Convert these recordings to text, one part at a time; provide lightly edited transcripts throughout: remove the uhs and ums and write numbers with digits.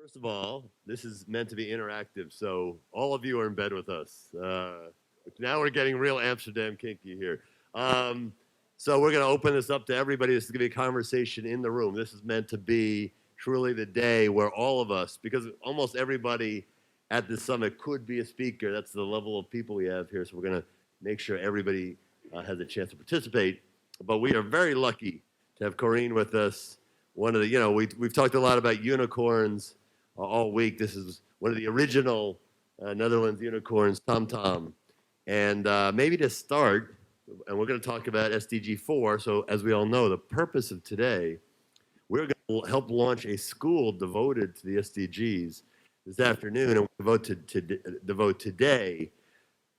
First of all, this is meant to be interactive, so all of you are in bed with us. Now we're getting real Amsterdam kinky here. So we're going to open this up to everybody. This is going to be a conversation in the room. This is meant to be truly the day where all of us, because almost everybody at this summit could be a speaker. That's the level of people we have here. So we're going to make sure everybody has a chance to participate. But we are very lucky to have Corinne with us. One of the, we've talked a lot about unicorns all week. This is one of the original Netherlands unicorns, TomTom. And maybe to start, and we're going to talk about SDG 4. So as we all know, the purpose of today, we're going to help launch a school devoted to the SDGs this afternoon, and we devote today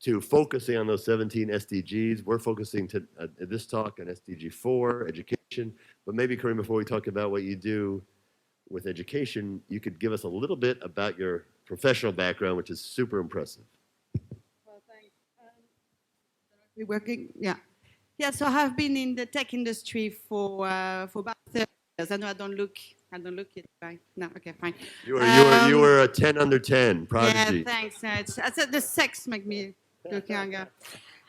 to focusing on those 17 SDGs. We're focusing this talk on SDG 4, education. But maybe, Corinne, before we talk about what you do with education, you could give us a little bit about your professional background, which is super impressive. Well, thanks. We're working, yeah. Yeah, so I have been in the tech industry for about 30 years. I know I don't look it right. No, okay, fine. You were a 10 under 10 prodigy. Yeah, thanks. The sex make me look younger.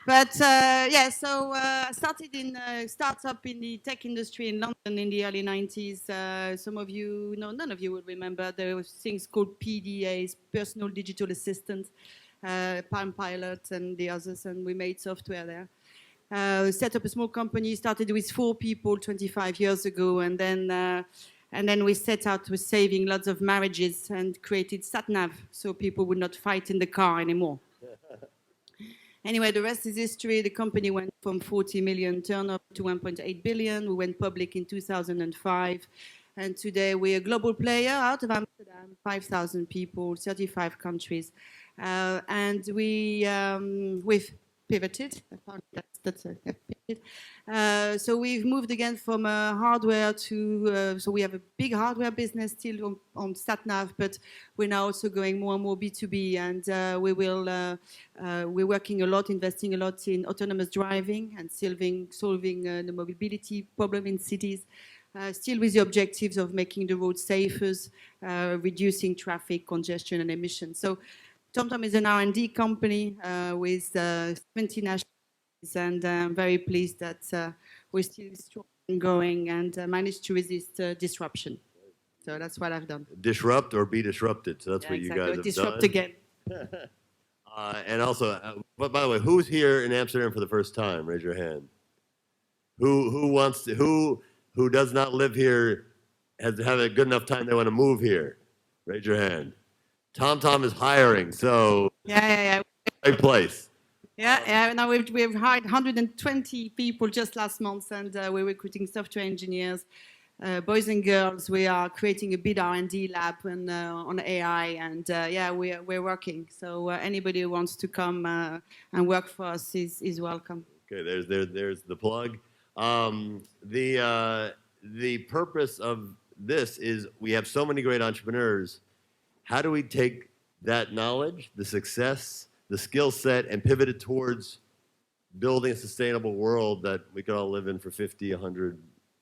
But so I started in a startup in the tech industry in London in the early 90s. Some of you, none of you will remember. There were things called PDAs, Personal Digital Assistants, Palm Pilot and the others, and we made software there. Set up a small company, started with 4 people 25 years ago, and then we set out with saving lots of marriages and created SatNav so people would not fight in the car anymore. Anyway, the rest is history. The company went from 40 million turnover to 1.8 billion. We went public in 2005. And today we're a global player out of Amsterdam, 5,000 people, 35 countries. And we've pivoted. So we've moved again from hardware to, so we have a big hardware business still on SatNav, but we're now also going more and more B2B, and we're working a lot, investing a lot in autonomous driving and solving the mobility problem in cities, still with the objectives of making the roads safer, reducing traffic congestion and emissions. So TomTom is an R&D company with 70 nationalities, and I'm very pleased that we're still strong and growing and managed to resist disruption. So that's what I've done. Disrupt or be disrupted. So that's what exactly. You guys have Disrupt done. Again. And also, but by the way, who's here in Amsterdam for the first time? Raise your hand. Who does not live here, has had a good enough time they want to move here? Raise your hand. TomTom is hiring, so yeah. Great place. Yeah. Now we've hired 120 people just last month, and we're recruiting software engineers, boys and girls. We are creating a big R&D lab on AI, and we're working. So anybody who wants to come and work for us is welcome. Okay, there's the plug. The purpose of this is we have so many great entrepreneurs. How do we take that knowledge, the success, the skill set, and pivot it towards building a sustainable world that we could all live in for 50, 100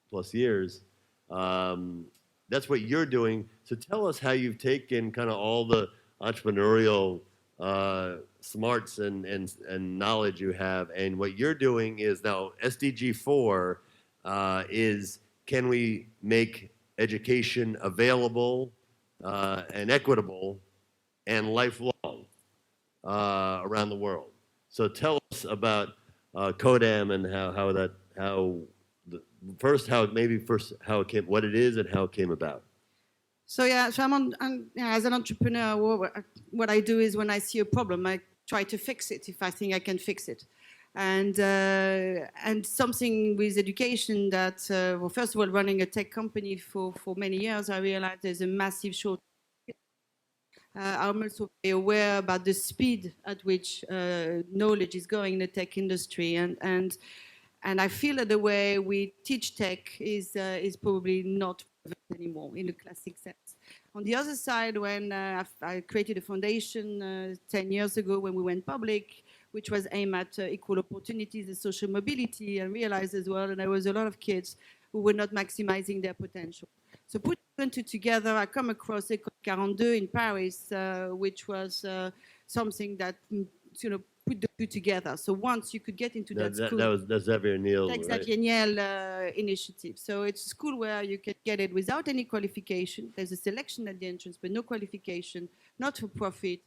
plus years? That's what you're doing. So tell us how you've taken kind of all the entrepreneurial smarts and knowledge you have, and what you're doing is now SDG 4 is, can we make education available and equitable and lifelong around the world? So tell us about CODAM and what it is and how it came about. So as an entrepreneur, what I do is when I see a problem, I try to fix it if I think I can fix it. And something with education that, first of all, running a tech company for many years, I realized there's a massive shortage. I'm also very aware about the speed at which knowledge is going in the tech industry, and I feel that the way we teach tech is probably not anymore in the classic sense. On the other side, when I created a foundation 10 years ago when we went public, which was aimed at equal opportunities and social mobility, and realized as well that there was a lot of kids who were not maximizing their potential. So put two together, I come across École 42 in Paris, which was something that put the two together. So once you could get into that school, that's Xavier Niel, that's right? Xavier Niel initiative. So it's a school where you can get it without any qualification. There's a selection at the entrance, but no qualification, not for profit,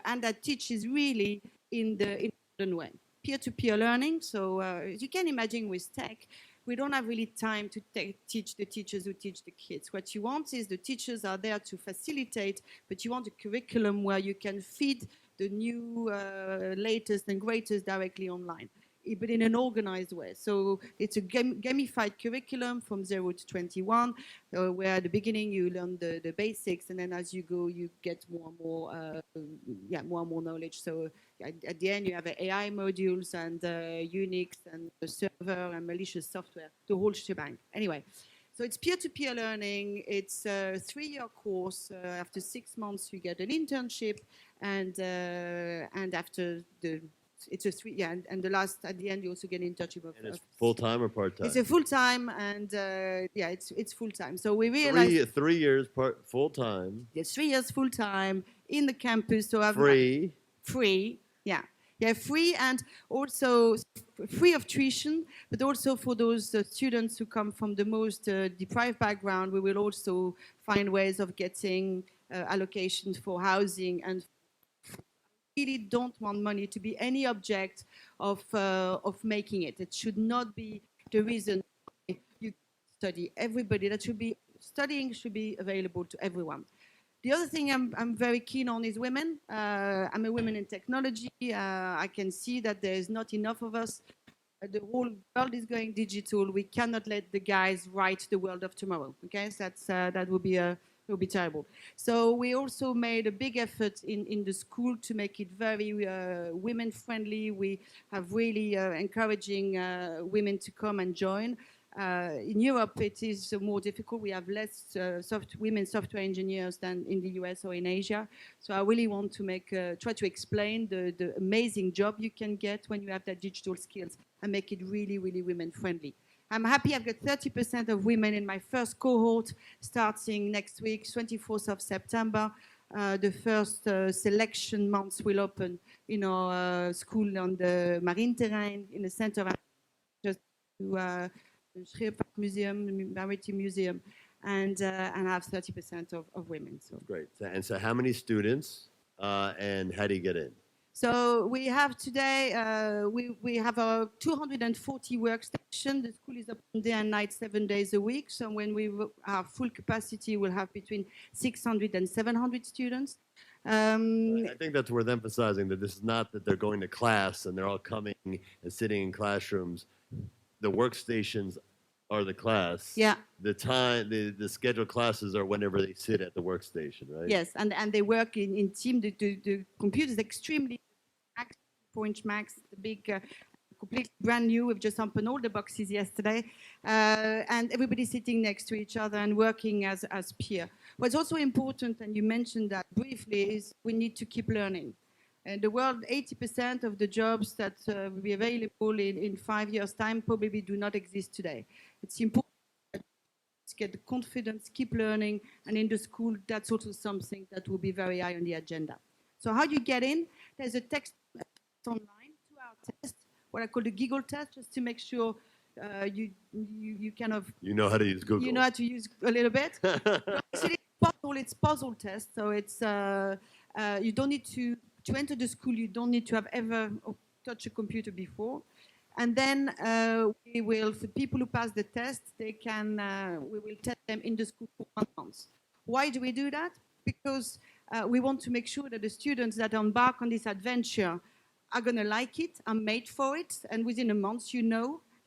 and that teaches really in the modern way, peer-to-peer learning. So as you can imagine with tech, we don't have really time to teach the teachers who teach the kids. What you want is the teachers are there to facilitate, but you want a curriculum where you can feed the new, latest and greatest directly online, but in an organized way. So it's a gamified curriculum from 0 to 21, where at the beginning you learn the basics, and then as you go, you get more and more knowledge. So at the end, you have AI modules and Unix and the server and malicious software, the whole shebang. Anyway, so it's peer-to-peer learning. It's a 3-year course. After 6 months, you get an internship, and after it's a 3, and the last at the end you also get an internship. And it's full time or part time? It's a full time, and it's full time. So we realized 3 years full time. Yes, 3 years full time in the campus. So free, free, and also free of tuition, but also for those students who come from the most deprived background, we will also find ways of getting allocations for housing. And really don't want money to be any object of making it. It should not be the reason you study. Everybody that should be studying should be available to everyone. The other thing I'm very keen on is women. I'm a woman in technology. I can see that there is not enough of us. The whole world is going digital. We cannot let the guys write the world of tomorrow. Okay, so that would be terrible. So we also made a big effort in the school to make it very women friendly. We have really encouraging women to come and join. In Europe, it is more difficult. We have less women software engineers than in the US or in Asia. So I really want to try to explain the amazing job you can get when you have that digital skills and make it really, really women friendly. I'm happy I've got 30% of women in my first cohort starting next week, 24th of September. The first selection months will open in our school on the Marine Terrain in the center of just to Scheepvaart Museum, Maritime Museum, and I have 30% of women. So great. And so how many students and how do you get in? So we have today, we have a 240 workstation. The school is open day and night 7 days a week. So when we have full capacity, we'll have between 600 and 700 students. I think that's worth emphasizing, that this is not that they're going to class and they're all coming and sitting in classrooms. The workstations are the class. Yeah. The time, the scheduled classes are whenever they sit at the workstation, right? Yes, and they work in team. The computer is extremely 4-inch Max, the big, completely brand new. We've just opened all the boxes yesterday, and everybody's sitting next to each other and working as peer. What's also important, and you mentioned that briefly, is we need to keep learning. And the world, 80% of the jobs that will be available in 5 years' time probably do not exist today. It's important to get the confidence, keep learning, and in the school, that's also something that will be very high on the agenda. So how do you get in? There's a text online, 2-hour test, what I call the giggle test, just to make sure you kind of... You know how to use Google. You know how to use a little bit. Actually, it's puzzle test, so it's you don't need to enter the school, you don't need to have ever touched a computer before. And then we will, for people who pass the test, we will test them in the school for 1 month. Why do we do that? Because we want to make sure that the students that embark on this adventure are going to like it, are made for it, and within a month you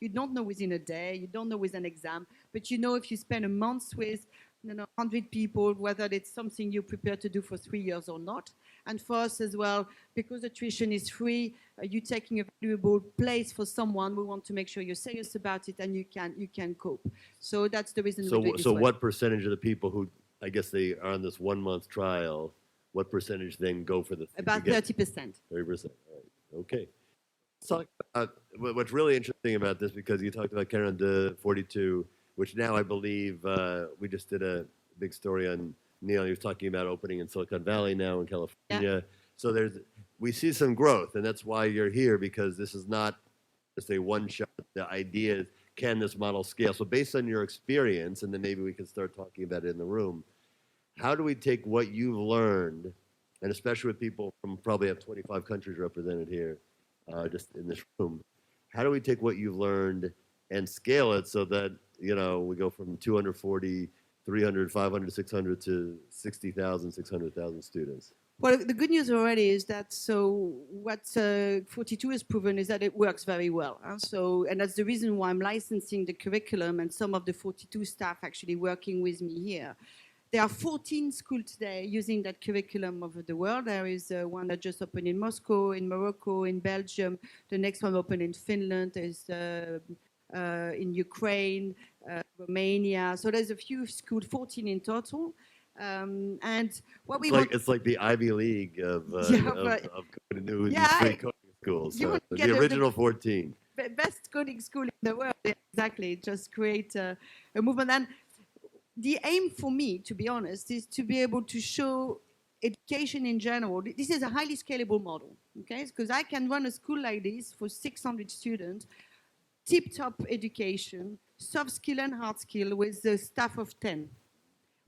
don't know within a day, you don't know with an exam, but you know if you spend a month with 100 people, whether it's something you're prepared to do for 3 years or not. And for us as well, because the tuition is free, you're taking a valuable place for someone. We want to make sure you're serious about it and you can cope. So that's the reason we do it this way. What percentage of the people who, I guess they are on this 1 month trial, what percentage then go for the... About 30%. 30%, all right, okay. Let's talk about what's really interesting about this, because you talked about Karen de 42, which now I believe we just did big story on Neil. He was talking about opening in Silicon Valley now in California. So we see some growth, and that's why you're here, because this is not just a one shot. The idea is, can this model scale? So based on your experience, and then maybe we can start talking about it in the room, how do we take what you've learned, and especially with people from probably have 25 countries represented here, just in this room, how do we take what you've learned and scale it so that, we go from 240, 300, 500, 600 to 60,000, 600,000 students? Well, the good news already is that what 42 has proven is that it works very well. And that's the reason why I'm licensing the curriculum, and some of the 42 staff actually working with me here. There are 14 schools today using that curriculum over the world. There is one that just opened in Moscow, in Morocco, in Belgium. The next one opened in Finland. There's in Ukraine, Romania. So there's a few schools, 14 in total. And what we it's like the Ivy League of coding, free coding schools. So the original 14. Best coding school in the world. Exactly. Just create a movement. And the aim for me, to be honest, is to be able to show education in general. This is a highly scalable model, okay? Because I can run a school like this for 600 students, tip-top education, soft skill and hard skill with a staff of 10,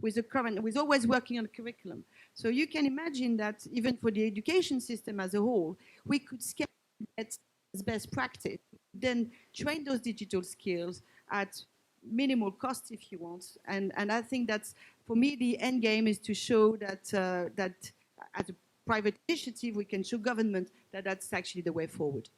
with always working on a curriculum. So you can imagine that even for the education system as a whole, we could scale it as best practice, then train those digital skills at minimal cost, if you want. And I think that's, for me, the end game is to show that that as a private initiative, we can show government that that's actually the way forward.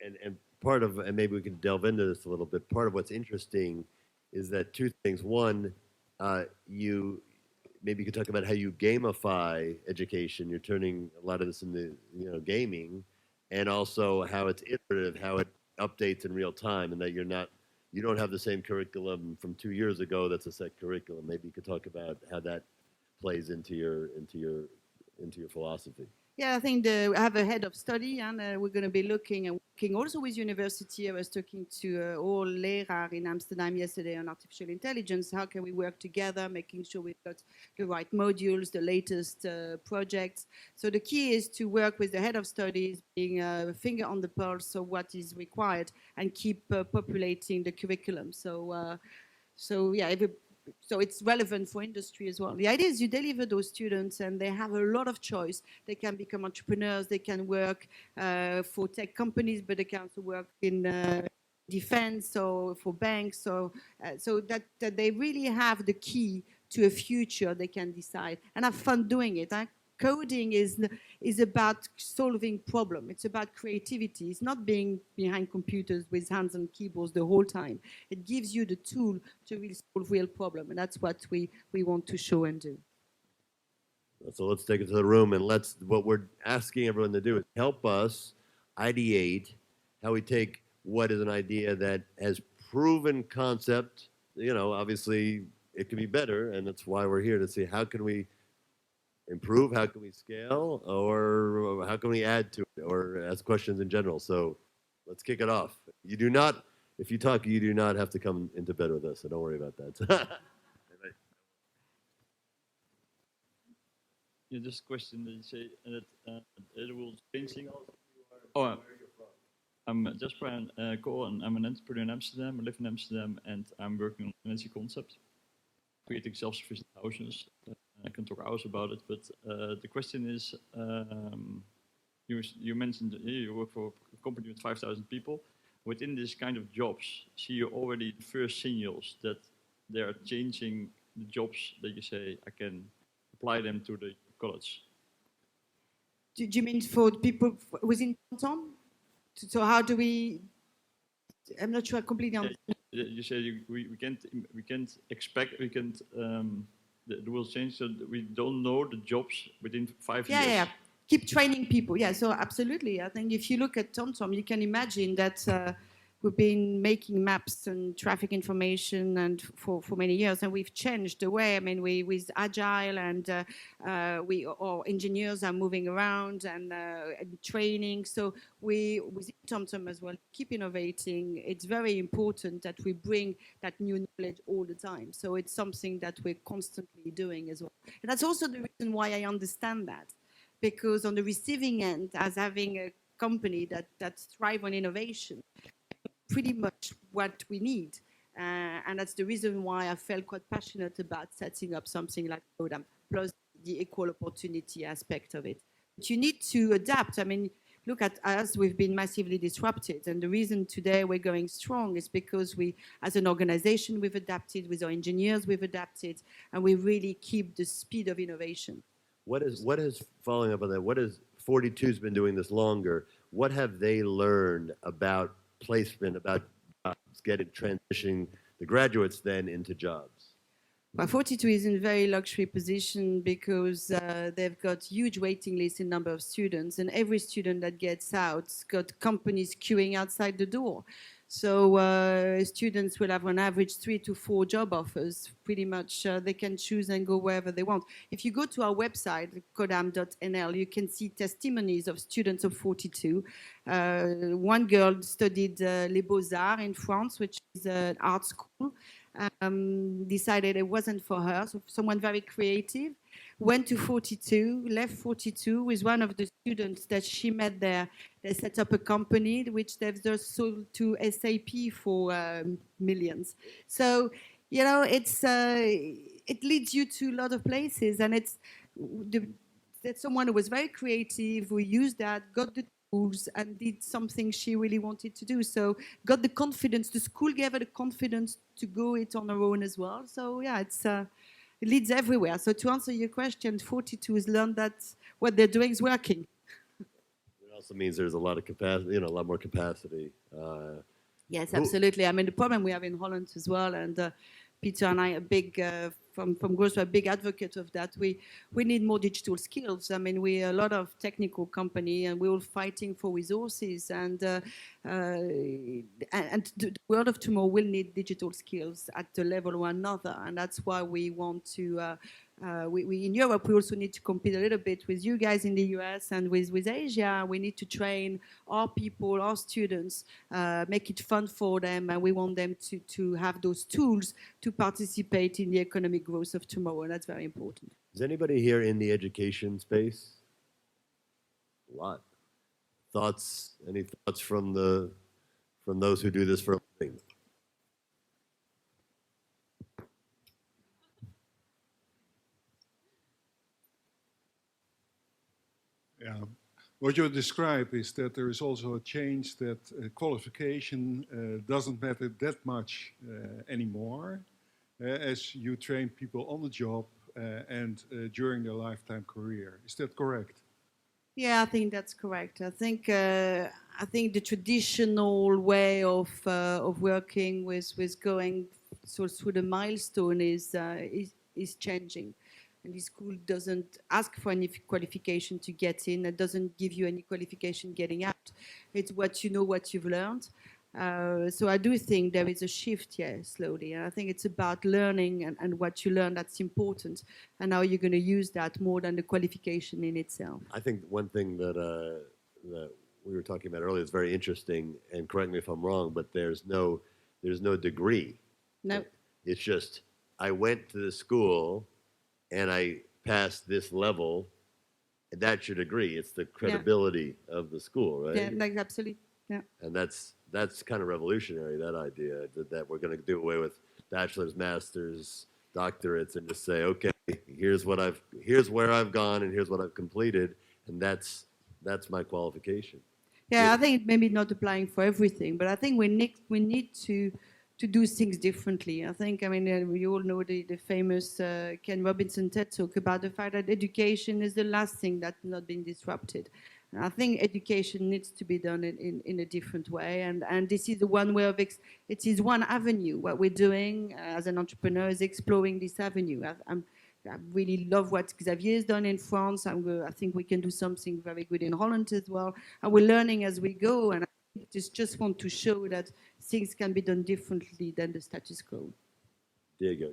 And part of, and maybe we can delve into this a little bit, part of what's interesting is that two things. One, maybe you could talk about how you gamify education. You're turning a lot of this into gaming, and also how it's iterative, how it updates in real time, and that you don't have the same curriculum from 2 years ago that's a set curriculum. Maybe you could talk about how that plays into your philosophy. Yeah, I think I have a head of study, and we're going to be looking and working also with university. I was talking to all leraar in Amsterdam yesterday on artificial intelligence. How can we work together, making sure we've got the right modules, the latest projects. So the key is to work with the head of studies, being a finger on the pulse of what is required, and keep populating the curriculum. So it's relevant for industry as well. The idea is you deliver those students and they have a lot of choice. They can become entrepreneurs, they can work for tech companies, but they can also work in defense or for banks, so that they really have the key to a future they can decide and have fun doing it. Coding is about solving problems. It's about creativity. It's not being behind computers with hands and keyboards the whole time. It gives you the tool to really solve real problems, and that's what we want to show and do. So let's take it to the room, and what we're asking everyone to do is help us ideate how we take what is an idea that has proven concept. Obviously it can be better, and that's why we're here, to see how can we improve, how can we scale, or how can we add to it, or ask questions in general. So let's kick it off. If you talk, you do not have to come into bed with us, so don't worry about that. Yeah, just a question that you say that it will change things. I'm Jasper Cole, and I'm an entrepreneur in Amsterdam. I live in Amsterdam, and I'm working on an energy concept, creating self-sufficient houses. I can talk hours about it, but the question is, you mentioned you work for a company with 5,000 people. Within this kind of jobs, see you already the first signals that they are changing the jobs that you say, I can apply them to the college? Do you mean for people within TomTom? So how do we? I'm not sure I completely understand. You say we can't expect, the will change, so we don't know the jobs within 5 years. Yeah. Keep training people. Yeah, so absolutely. I think if you look at TomTom, you can imagine that we've been making maps and traffic information and for many years, and we've changed the way. I mean, we with agile and our engineers are moving around and training. So we with TomTom as well keep innovating. It's very important that we bring that new knowledge all the time. So it's something that we're constantly doing as well. And that's also the reason why I understand that, because on the receiving end, as having a company that thrive on innovation, pretty much what we need. And that's the reason why I felt quite passionate about setting up something like Codam, plus the equal opportunity aspect of it. But you need to adapt. I mean, look at us, we've been massively disrupted. And the reason today we're going strong is because we, as an organization, we've adapted, with our engineers, we've adapted, and we really keep the speed of innovation. What is following up on that? What has 42's been doing this longer? What have they learned about placement, about jobs, transitioning the graduates then into jobs? Well, 42 is in a very luxury position because they've got huge waiting lists in number of students, and every student that gets out got companies queuing outside the door. So students will have on average 3 to 4 job offers. Pretty much they can choose and go wherever they want. If you go to our website, codam.nl, you can see testimonies of students of 42. One girl studied Les Beaux-Arts in France, which is an art school. Decided it wasn't for her, so someone very creative, went to 42, left 42 with one of the students that she met there. They set up a company which they've just sold to SAP for millions. So, you know, it leads you to a lot of places, and that's someone who was very creative, who used that, got the tools, and did something she really wanted to do. So got the confidence. The school gave her the confidence to go it on her own as well. So yeah, it leads everywhere. So to answer your question, 42 has learned that what they're doing is working. It also means there's a lot of capacity, a lot more capacity. Yes, absolutely. I mean, the problem we have in Holland as well, and Peter and I are big, from growth, we're a big advocate of that. We need more digital skills. I mean, we're a lot of technical company, and we're all fighting for resources. And the world of tomorrow will need digital skills at a level or another. And that's why we want to, we in Europe, we also need to compete a little bit with you guys in the US and with Asia. We need to train our people, our students, make it fun for them, and we want them to have those tools to participate in the economic growth of tomorrow, and that's very important. Is anybody here in the education space? A lot. Thoughts? Any thoughts from those who do this for a living? Yeah. What you describe is that there is also a change that qualification doesn't matter that much anymore as you train people on the job and during their lifetime career. Is that correct? Yeah, I think that's correct. I think the traditional way of working with going through the milestone is changing. And the school doesn't ask for any qualification to get in. It doesn't give you any qualification getting out. It's what you know, what you've learned. So I do think there is a shift, slowly. And I think it's about learning and what you learn that's important, and how you're going to use that more than the qualification in itself. I think one thing that we were talking about earlier is very interesting, and correct me if I'm wrong, but there's no degree. No. It's just, I went to the school and I passed this level, and that's your degree. It's the credibility of the school, right? Yeah, like absolutely. Yeah. And that's kind of revolutionary, that idea that we're going to do away with bachelor's, master's, doctorates, and just say, okay, here's where I've gone, and here's what I've completed, and that's my qualification. Yeah, I think maybe not applying for everything, but I think we need to do things differently. I think, I mean, we all know the famous Ken Robinson TED talk about the fact that education is the last thing that's not been disrupted. And I think education needs to be done in a different way, and this is the one way of it is one avenue. What we're doing as an entrepreneur is exploring this avenue. I really love what Xavier's done in France. I think we can do something very good in Holland as well. And we're learning as we go, and just want to show that things can be done differently than the status quo. Diego.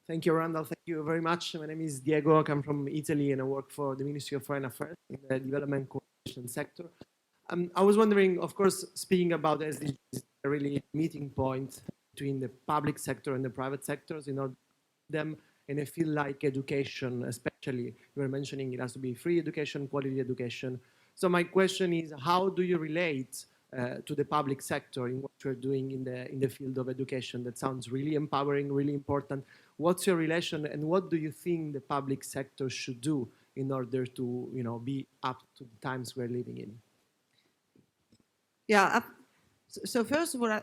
Thank you, Randall. Thank you very much. My name is Diego. I come from Italy and I work for the Ministry of Foreign Affairs in the development cooperation sector. I was wondering, of course, speaking about SDGs, a really meeting point between the public sector and the private sectors in order to them. And I feel like education, especially, you were mentioning it has to be free education, quality education. So my question is, how do you relate to the public sector in what you're doing in the field of education? That sounds really empowering, really important. What's your relation, and what do you think the public sector should do in order to, be up to the times we're living in? Yeah. So first of all,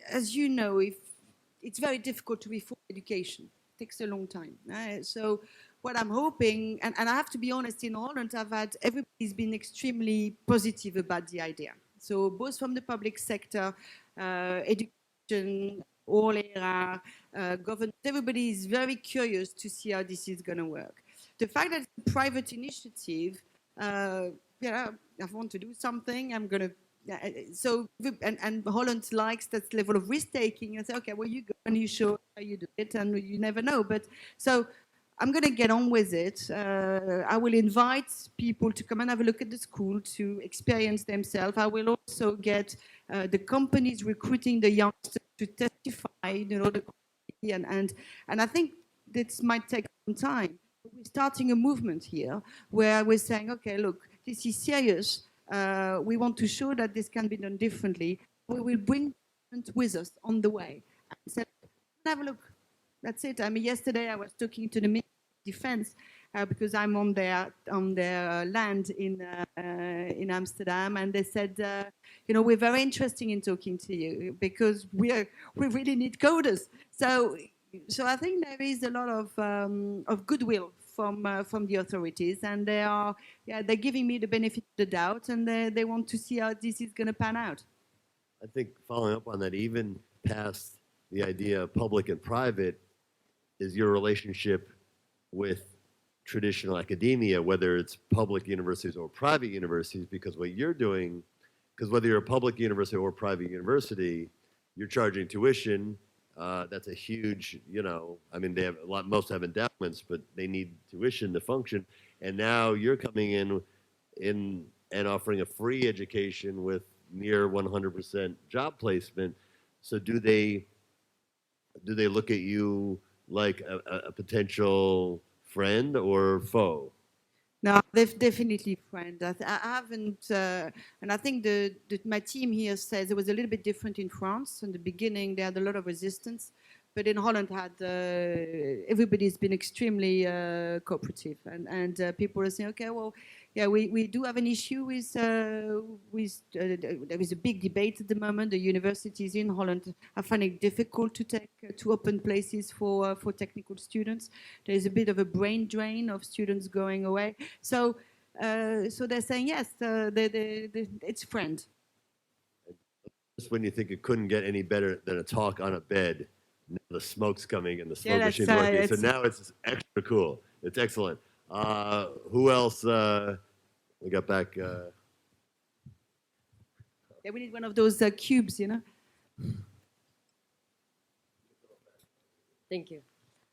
as you know, if it's very difficult to reform education. It takes a long time. So what I'm hoping, and I have to be honest, in Holland, everybody's been extremely positive about the idea. So both from the public sector, education, all area, government, everybody is very curious to see how this is going to work. The fact that it's a private initiative, I want to do something, I'm going to. And Holland likes that level of risk taking and say, okay, well, you go and you show how you do it, and you never know. But so I'm going to get on with it. I will invite people to come and have a look at the school to experience themselves. I will also get the companies recruiting the youngsters to testify, the quality, and I think this might take some time. We're starting a movement here where we're saying, okay, look, this is serious. We want to show that this can be done differently. We will bring with us on the way and say, have a look. That's it. I mean, yesterday I was talking to the Ministry of Defense because I'm on their land in Amsterdam, and they said, we're very interested in talking to you because we really need coders. So I think there is a lot of goodwill from the authorities, and they're giving me the benefit of the doubt, and they want to see how this is going to pan out. I think following up on that, even past the idea of public and private, is your relationship with traditional academia, whether it's public universities or private universities, because what you're doing, because whether you're a public university or private university, you're charging tuition. That's a huge, I mean, they have most have endowments, but they need tuition to function. And now you're coming in and offering a free education with near 100% job placement. So do they look at you like a potential friend or foe? No, they're definitely friends. I haven't, and I think my team here says it was a little bit different in France. In the beginning, they had a lot of resistance, but in Holland, everybody's been extremely cooperative, and people are saying, okay, well, yeah, we do have an issue with there is a big debate at the moment. The universities in Holland are finding it difficult to open places for technical students. There is a bit of a brain drain of students going away. So they're saying yes, it's a friend. Just when you think it couldn't get any better than a talk on a bed, now the smoke's coming and the smoke Yeah, machine's working. So now it's extra cool. It's excellent. Who else? We got back. Yeah, we need one of those cubes, Thank you.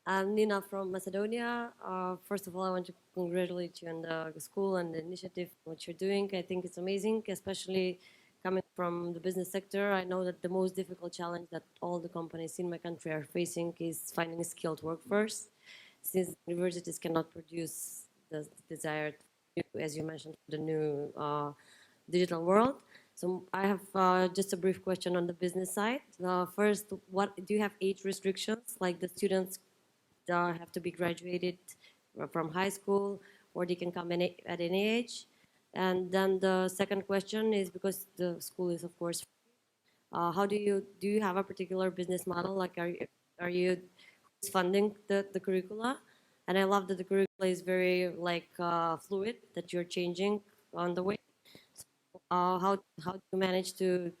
I'm Nina from Macedonia. First of all, I want to congratulate you on the school and the initiative, what you're doing. I think it's amazing, especially coming from the business sector. I know that the most difficult challenge that all the companies in my country are facing is finding a skilled workforce, since universities cannot produce the desired, as you mentioned, the new digital world. So I have just a brief question on the business side. First, what do you have age restrictions? Like the students have to be graduated from high school, or they can come at any age? And then the second question is, because the school is of course free, how do you have a particular business model? Like are you funding the curricula? And I love that the curricula is very fluid, that you're changing on the way. So, how do you manage to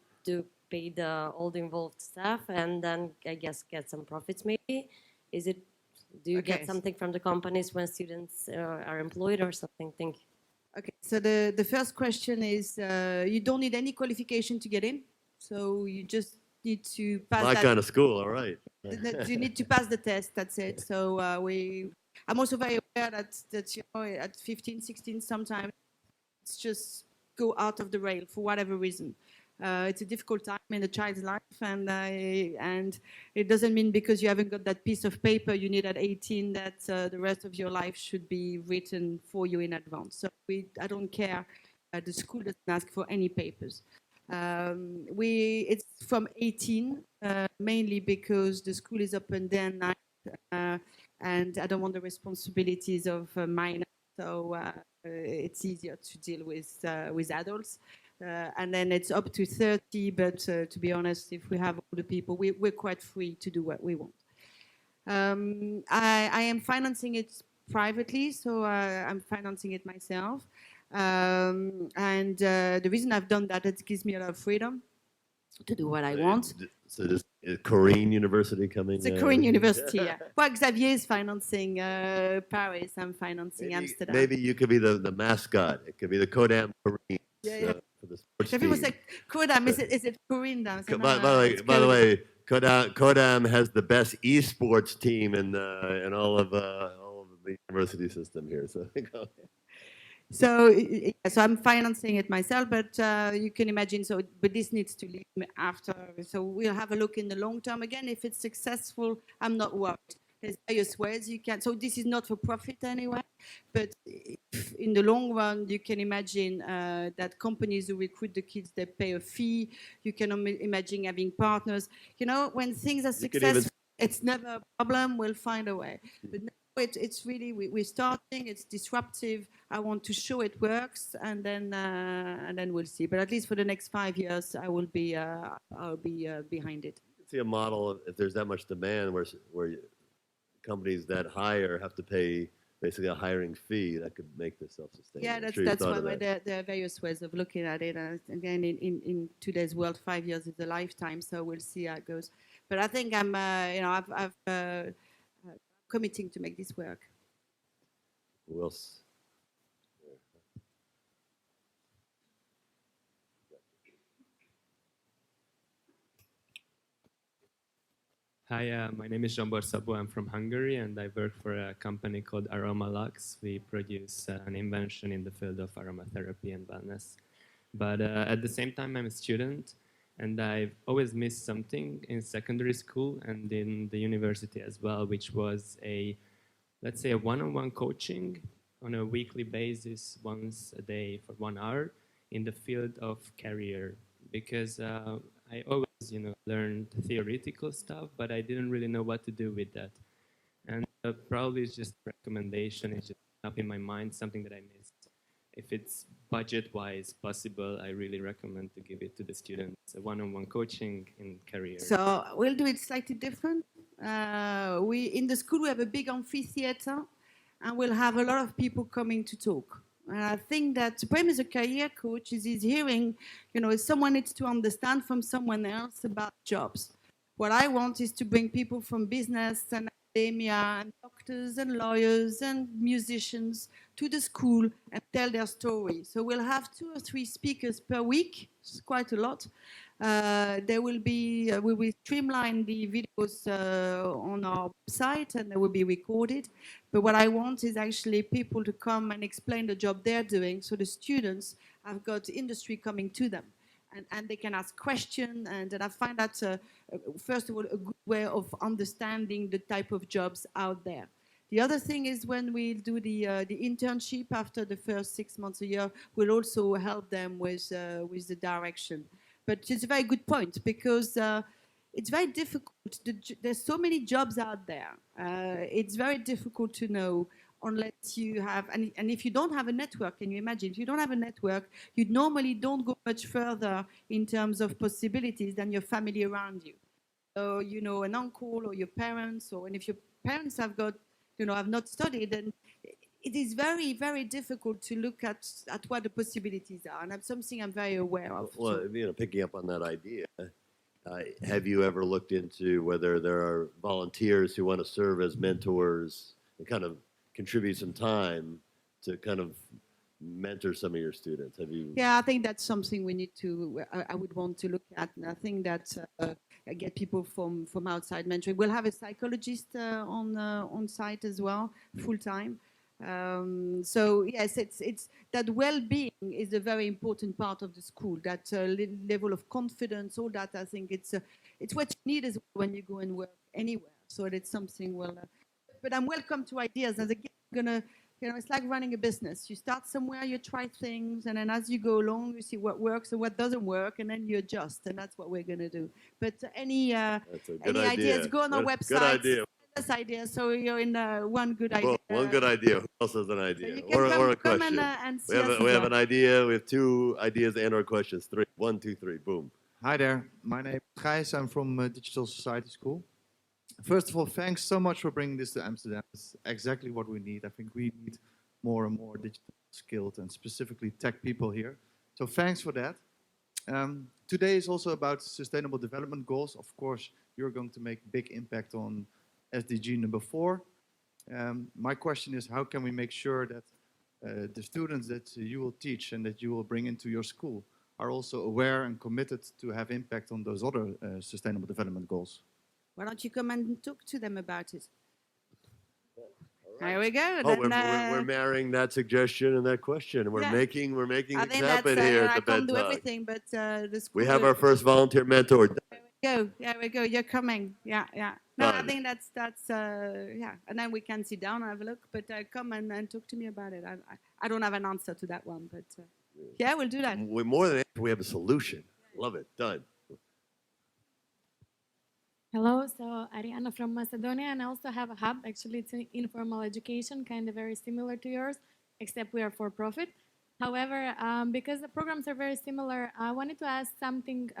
pay all the involved staff and then I guess get some profits maybe? Do you get something from the companies when students are employed or something? Thank you. Okay, so the first question is you don't need any qualification to get in, so you just need to pass My that. kind of school, all right. You need to pass the test. That's it. So I'm also very aware that you know at 15, 16, sometimes it's just go out of the rail for whatever reason. It's a difficult time in a child's life, and it doesn't mean because you haven't got that piece of paper you need at 18 that the rest of your life should be written for you in advance. So I don't care. The school doesn't ask for any papers. It's from 18 mainly because the school is open day and night, and I don't want the responsibilities of minors. So it's easier to deal with adults. And then it's up to 30, but to be honest, if we have all the people, we're quite free to do what we want. I am financing it privately, so I'm financing it myself. And the reason I've done that, it gives me a lot of freedom to do what I want. So this is Corinne University coming? It's a Korean university, yeah. Well, Xavier is financing Paris, I'm financing Amsterdam. Maybe you could be the mascot. It could be the Kodam Marines for the sports team. People say Kodam, is it Corinne? By the way, Kodam has the best esports team in all of the university system here. So I'm financing it myself, but you can imagine. But this needs to leave after. So we'll have a look in the long term. Again, if it's successful, I'm not worried. There's various ways you can. So this is not for profit anyway. But if in the long run, you can imagine that companies who recruit the kids, they pay a fee. You can imagine having partners. You know, when things are successful, it's never a problem. We'll find a way. But it's really we're starting. It's disruptive. I want to show it works, and then we'll see. But at least for the next 5 years, I'll be behind it. You can see a model if there's that much demand where companies that hire have to pay basically a hiring fee that could make this self-sustaining. Yeah, that's one way. There are various ways of looking at it. Again, in today's world, 5 years is a lifetime, so we'll see how it goes. But I think I've committing to make this work. Who else? Hi, my name is Zsombor Szabó. I'm from Hungary, and I work for a company called Aromalux. We produce an invention in the field of aromatherapy and wellness. But at the same time, I'm a student, and I've always missed something in secondary school and in the university as well, which was let's say a one-on-one coaching on a weekly basis, once a day for 1 hour in the field of career. Because I always, learned theoretical stuff, but I didn't really know what to do with that. And probably it's just a recommendation. It's just up in my mind, something that I missed. If it's budget-wise possible, I really recommend to give it to the students, a one-on-one coaching in career. So we'll do it slightly different. In the school, we have a big amphitheater, and we'll have a lot of people coming to talk. And I think that the problem as a career coach is hearing, someone needs to understand from someone else about jobs. What I want is to bring people from business and academia and doctors and lawyers and musicians to the school and tell their story. So we'll have 2 or 3 speakers per week. It's quite a lot. We will streamline the videos on our website, and they will be recorded. But what I want is actually people to come and explain the job they're doing, so the students have got industry coming to them, and they can ask questions. And I find that first of all a good way of understanding the type of jobs out there. The other thing is when we do the internship after the first 6 months a year, we'll also help them with the direction. But it's a very good point because it's very difficult. There's so many jobs out there. It's very difficult to know unless you have, and if you don't have a network, can you imagine? If you don't have a network, you normally don't go much further in terms of possibilities than your family around you. So, an uncle or your parents, and if your parents have got, have not studied, then it is very, very difficult to look at what the possibilities are, and that's something I'm very aware of. Well, picking up on that idea, have you ever looked into whether there are volunteers who want to serve as mentors and kind of contribute some time to kind of mentor some of your students? Have you? Yeah, I think that's something we need to. I would want to look at, and I think that get people from outside mentoring. We'll have a psychologist on site as well, full time. So yes, it's that well-being is a very important part of the school. That level of confidence, all that. I think it's what you need as well when you go and work anywhere. So it's something well. But I'm welcome to ideas. As again, I'm gonna. It's like running a business. You start somewhere, you try things, and then as you go along, you see what works and what doesn't work, and then you adjust, and that's what we're going to do. But any ideas, go on our website. Good idea. This idea, so you're in one good idea. Well, one good idea. Who else has an idea? So you can or a come question? and see we have an idea. We have 2 ideas and/or questions. 3. 1, 2, 3. Boom. Hi there. My name is Gijs. I'm from Digital Society School. First of all, thanks so much for bringing this to Amsterdam. It's exactly what we need. I think we need more and more digital skilled and specifically tech people here. So thanks for that. Today is also about Sustainable Development Goals. Of course, you're going to make big impact on SDG number 4. My question is, how can we make sure that the students that you will teach and that you will bring into your school are also aware and committed to have impact on those other Sustainable Development Goals? Why don't you come and talk to them about it? Here we go. Oh, then, we're marrying that suggestion and that question. We're Yeah. making I it think happen that's, here I at the can't do BedTalks. everything, but the school. We have our first volunteer mentor. There we go. You're coming. Yeah. No, I Done. think that's yeah. And then we can sit down and have a look. But come and talk to me about it. I don't have an answer to that one, but yeah, we'll do that. We more than we have a solution. Love it. Done. Hello, so Ariana from Macedonia, and I also have a hub. Actually, it's an informal education, kind of very similar to yours, except we are for profit. However, because the programs are very similar, I wanted to ask something.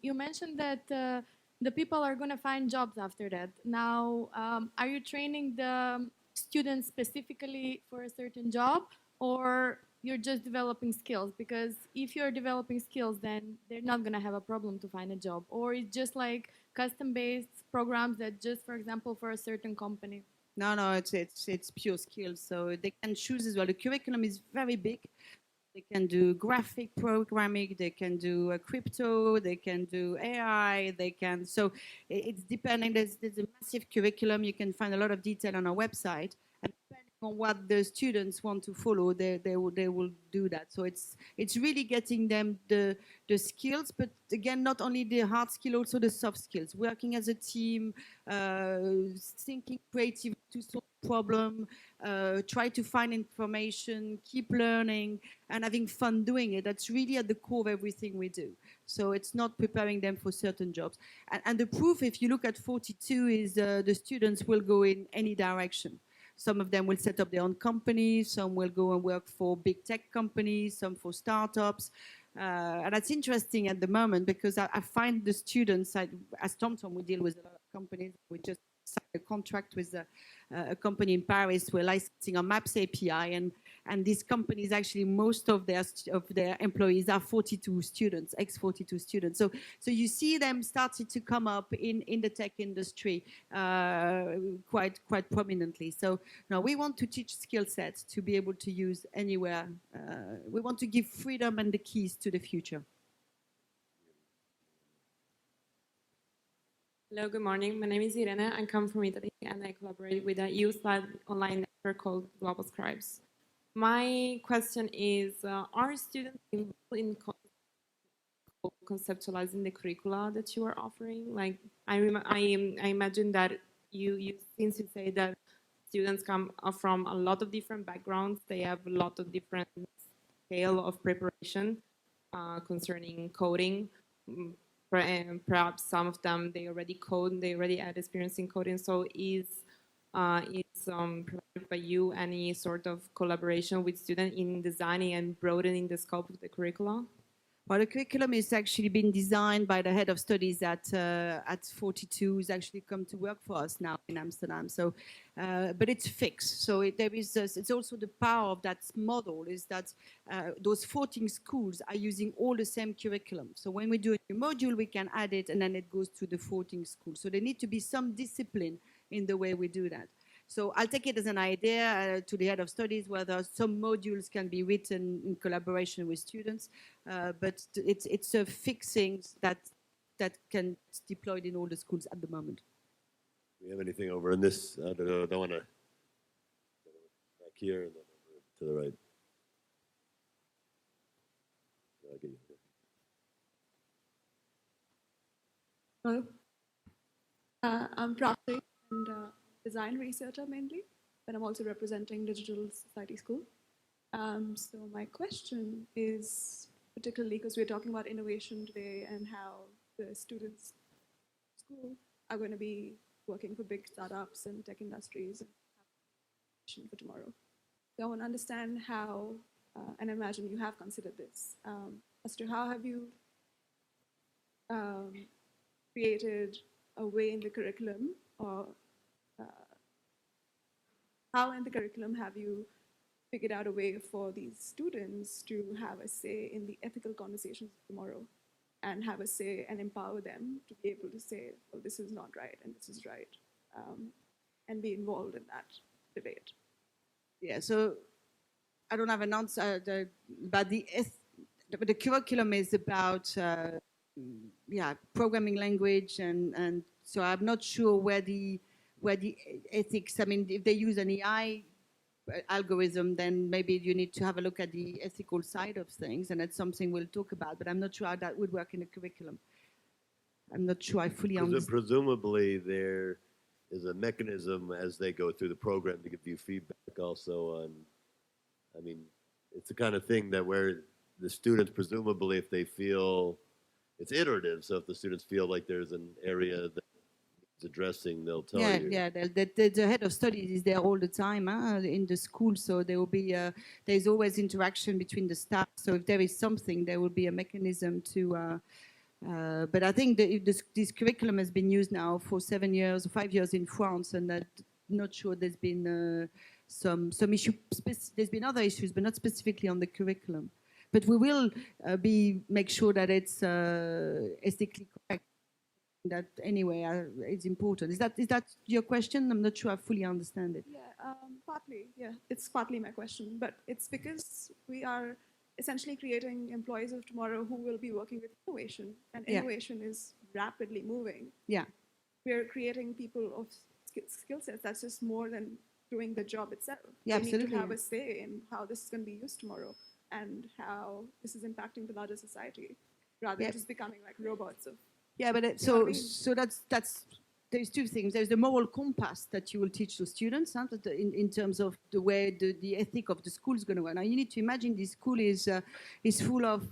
You mentioned that the people are going to find jobs after that. Now, are you training the students specifically for a certain job, or you're just developing skills? Because if you're developing skills, then they're not going to have a problem to find a job. Or it's just like custom-based programs that just, for example, for a certain company. No, it's pure skills. So they can choose as well. The curriculum is very big. They can do graphic programming. They can do crypto. They can do AI. They can. So it's depending. There's a massive curriculum. You can find a lot of detail on our website. And depending on what the students want to follow, they will do that. So it's really getting them the skills, but again, not only the hard skill, also the soft skills. Working as a team, thinking creatively to solve a problem, try to find information, keep learning, and having fun doing it. That's really at the core of everything we do. So it's not preparing them for certain jobs. And the proof, if you look at 42, is the students will go in any direction. Some of them will set up their own companies, some will go and work for big tech companies, some for startups. And that's interesting at the moment because I find the students, as TomTom, we deal with a lot of companies. We just signed a contract with a company in Paris. We're licensing our Maps API, and these companies actually, most of their employees are 42 students, ex-42 students. So you see them starting to come up in the tech industry quite prominently. So now we want to teach skill sets to be able to use anywhere. We want to give freedom and the keys to the future. Hello, good morning. My name is Irene. I come from Italy, and I collaborate with a youth online network called Global Scribes. My question is, are students involved in conceptualizing the curricula that you are offering? Like, I imagine that since you say that students come from a lot of different backgrounds, they have a lot of different scale of preparation concerning coding. Perhaps some of them, they already code, they already had experience in coding. So is provided by you any sort of collaboration with students in designing and broadening the scope of the curricula? Well, the curriculum is actually been designed by the head of studies at 42, who's actually come to work for us now in Amsterdam. So, but it's fixed. So it's also the power of that model is that those 14 schools are using all the same curriculum. So when we do a new module, we can add it, and then it goes to the 14 schools. So there need to be some discipline in the way we do that. So I'll take it as an idea to the head of studies whether some modules can be written in collaboration with students, but it's a fixing that can be deployed in all the schools at the moment. Do we have anything over in this? I don't want to back here and then over to the right. Hello. I'm Prakti and design researcher mainly, but I'm also representing Digital Society School. So my question is particularly because we're talking about innovation today and how the students at school are going to be working for big startups and tech industries and for tomorrow. So I want to understand how, and I imagine you have considered this, as to how have you created a way in the curriculum, or how in the curriculum have you figured out a way for these students to have a say in the ethical conversations of tomorrow and have a say and empower them to be able to say, well, this is not right and this is right, and be involved in that debate? Yeah, so I don't have an answer, but the curriculum is about programming language, and so I'm not sure where the ethics. I mean, if they use an AI algorithm, then maybe you need to have a look at the ethical side of things, and that's something we'll talk about. But I'm not sure how that would work in the curriculum. I'm not sure I fully understand. Presumably, there is a mechanism as they go through the program to give you feedback also on. I mean, it's the kind of thing that where the students, presumably, if they feel it's iterative, so if the students feel like there's an area that needs addressing, they'll tell you. Yeah. The head of studies is there all the time in the school, so there will be there's always interaction between the staff. So if there is something, there will be a mechanism to. But I think this curriculum has been used now for 7 years, 5 years in France, and I'm not sure there's been some issue. There's been other issues, but not specifically on the curriculum. But we will make sure that it's ethically correct. That anyway is important. Is that your question? I'm not sure I fully understand it. Yeah, partly. Yeah, it's partly my question, but it's because we are essentially creating employees of tomorrow who will be working with innovation, and innovation is rapidly moving. Yeah, we're creating people of skill sets that's just more than doing the job itself. Yeah, we absolutely. need to have a say in how this is going to be used tomorrow and how this is impacting the larger society, rather than just becoming like robots of. Yeah, but so that's there's two things. There's the moral compass that you will teach to students in terms of the way the ethic of the school is going to work. Now you need to imagine this school is full of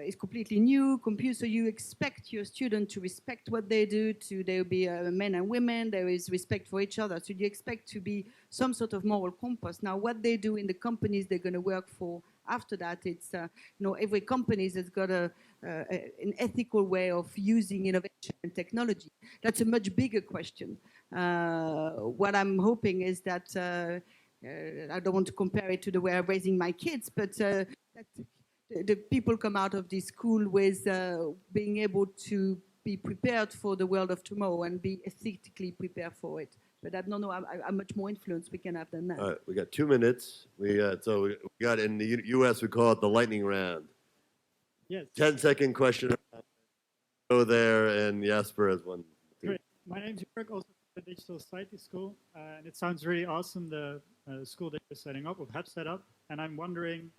is completely new computer. So you expect your student to respect what they do. There will be men and women. There is respect for each other. So you expect to be some sort of moral compass. Now what they do in the companies they're going to work for after that, it's every company has got an ethical way of using innovation and technology. That's a much bigger question. What I'm hoping is that I don't want to compare it to the way I'm raising my kids, but that the people come out of this school with being able to be prepared for the world of tomorrow and be ethically prepared for it. But I don't know how much more influence we can have than that. All right, we got 2 minutes. We got in the U.S. we call it the lightning round. Yes. 10-second question. Go there, and Jasper has one. Great. My name's Jörg, also from the Digital Society School, and it sounds really awesome, the school that you're setting up, or have set up. And I'm wondering,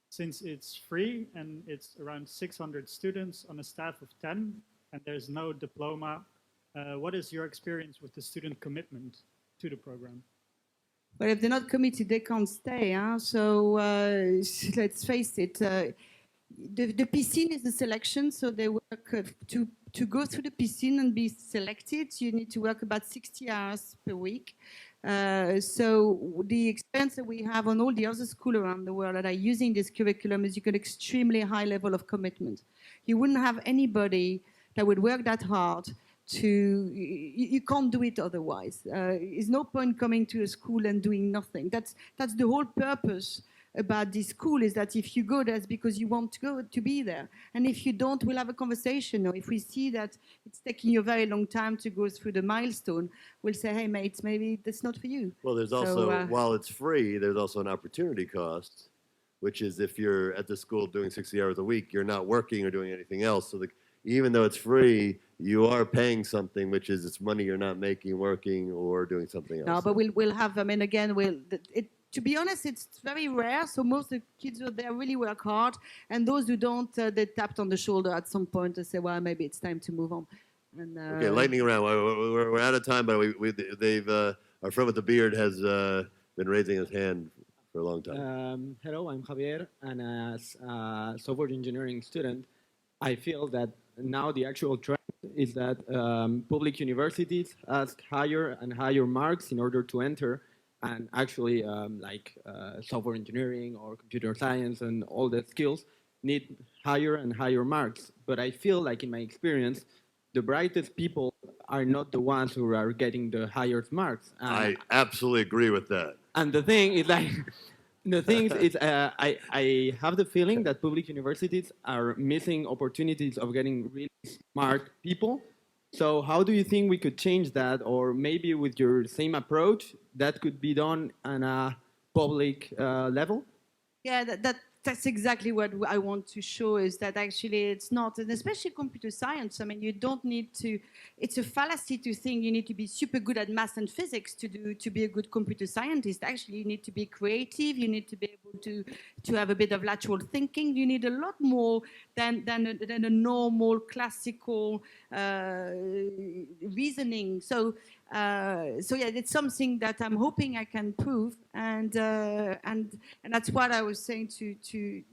since it's free and it's around 600 students on a staff of 10, and there's no diploma, what is your experience with the student commitment to the program? But if they're not committed, they can't stay. So let's face it. The piscine is the selection, so they work to go through the piscine and be selected. You need to work about 60 hours per week. So the experience that we have on all the other schools around the world that are using this curriculum is you get extremely high level of commitment. You wouldn't have anybody that would work that hard. You can't do it otherwise. There's no point coming to a school and doing nothing. That's the whole purpose about this school is that if you go, that's because you want to go to be there. And if you don't, we'll have a conversation. Or if we see that it's taking you a very long time to go through the milestone, we'll say, hey, mates, maybe that's not for you. Well, there's So, also, while it's free, there's also an opportunity cost, which is if you're at the school doing 60 hours a week, you're not working or doing anything else. So even though it's free, you are paying something, which is it's money you're not making, working, or doing something else. No, but we'll have, I mean, again, to be honest, it's very rare. So most of the kids who are there really work hard. And those who don't, they tapped on the shoulder at some point and say, well, maybe it's time to move on. And, Okay, lightning round. We're out of time, but they've our friend with the beard has been raising his hand for a long time. Hello, I'm Javier, and as a software engineering student, I feel that now the actual trend is that public universities ask higher and higher marks in order to enter, and actually software engineering or computer science and all the skills need higher and higher marks. But I feel like in my experience, the brightest people are not the ones who are getting the highest marks. I absolutely agree with that. And the thing is I have the feeling that public universities are missing opportunities of getting really smart people. So how do you think we could change that? Or maybe with your same approach, that could be done on a public level? Yeah, that's exactly what I want to show, is that actually it's not, and especially computer science, I mean, you don't need to, it's a fallacy to think you need to be super good at math and physics to be a good computer scientist. Actually, you need to be creative, you need to be able to have a bit of lateral thinking. You need a lot more than a normal classical reasoning. So yeah, it's something that I'm hoping I can prove, and that's what I was saying to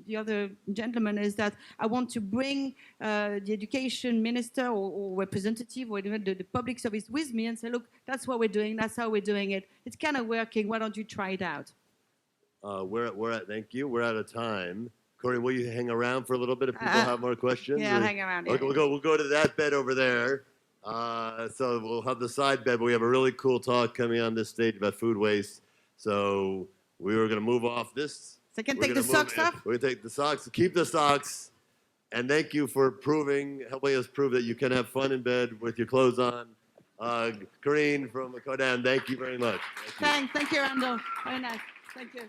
the other gentleman, is that I want to bring the education minister or representative or the public service with me and say, look, that's what we're doing, that's how we're doing it. It's kind of working. Why don't you try it out? Thank you. We're out of time. Corinne, will you hang around for a little bit if people have more questions? Yeah, hang around. Okay, we'll go to that bed over there. So we'll have the side bed, but we have a really cool talk coming on this stage about food waste. So we were going to move off this. So I can take the socks off? We're going to take the socks, keep the socks, and thank you for helping us prove that you can have fun in bed with your clothes on. Corinne from Codan, thank you very much. Thank you, Randall. Very nice. Thank you.